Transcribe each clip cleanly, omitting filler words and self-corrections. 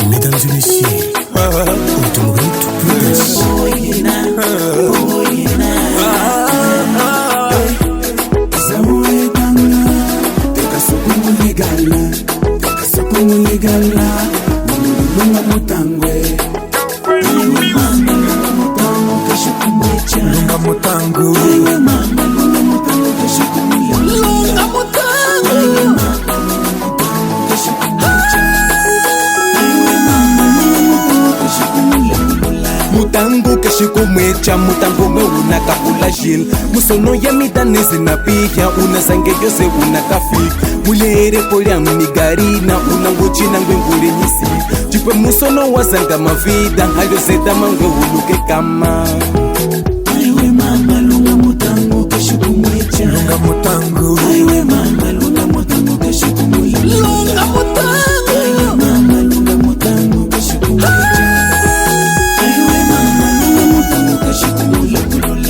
Mesdames et messieurs, Automobilette Production. Mutangu kashiko mwecha, mutangu me unakapula jil. Musono ya mitanezi na pia, unazange yose unakafik. Mulere polya migarina, unanguchina ngwengure nyisi. Jipe musono wazanga mavida, hayo zeta mangwe uluke kama. Aiwe mama lunga mutangu kashiko mwecha. Lunga mutangu. Aiwe mama lunga mutangu kashiko mwecha. Lunga mutangu. Aiwe mama lunga mutangu kashiko mwecha.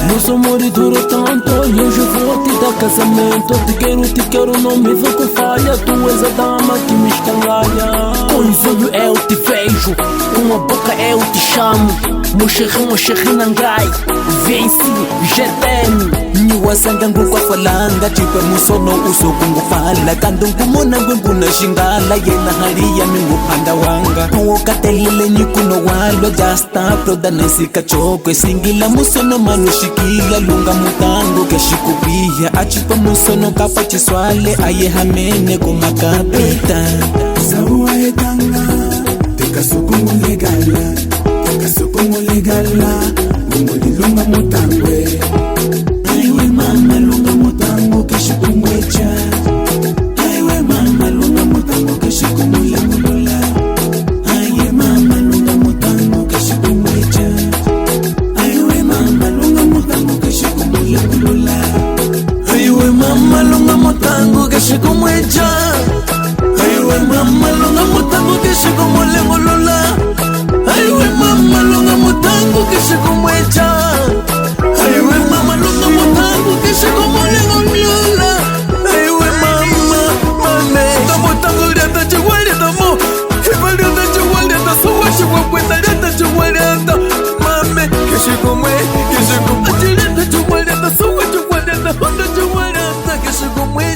Não sou moridura tanto, e hoje vou te dar casamento. Te quero, não me vê com falha. Tu és a dama que me escangalha. Com os olhos eu te vejo, com a boca eu te chamo. Moxerri nangai, vence, GTM. Niwasangangu kwa falanga, chipe musono uso kungu fala. Kandungu mona ngwengu na shingala, yena haria mingu panda wanga. Katelile nikuno walo, jasta proda nesika chokwe. Singila musono manushikila, lunga mutangu keshikubia. Achipa musono kapa chiswale, aye hamene kumakapita. Sawa etanga, teka sukungu legala. Kasukungu legala, ngumuli lunga mutangwe. Aiwe mama lunga mutangu keshikumwecha. Aiwe mama lunga mutangu keshikumulangulula. Aiwe mama lunga mutangu keshikumwecha. Aiwe mama lunga mutangu keshikumulangulula. Aiwe mama lunga mutangu keshikumwecha. Aiwe mama lunga mutangu keshikumulangulula. Aiwe mama lunga mutangu keshikumwecha. Aiwe mama lunga mutangu keshikumulangulula. Aiwe mama mame tamutangu leta chiwaleta mo. Hivaleta chiwaleta suwashi wakwenda leta chiwaleta. Mame keshikumwe. Achileta chiwaleta suwashi waleta honda chiwaleta keshikumwe.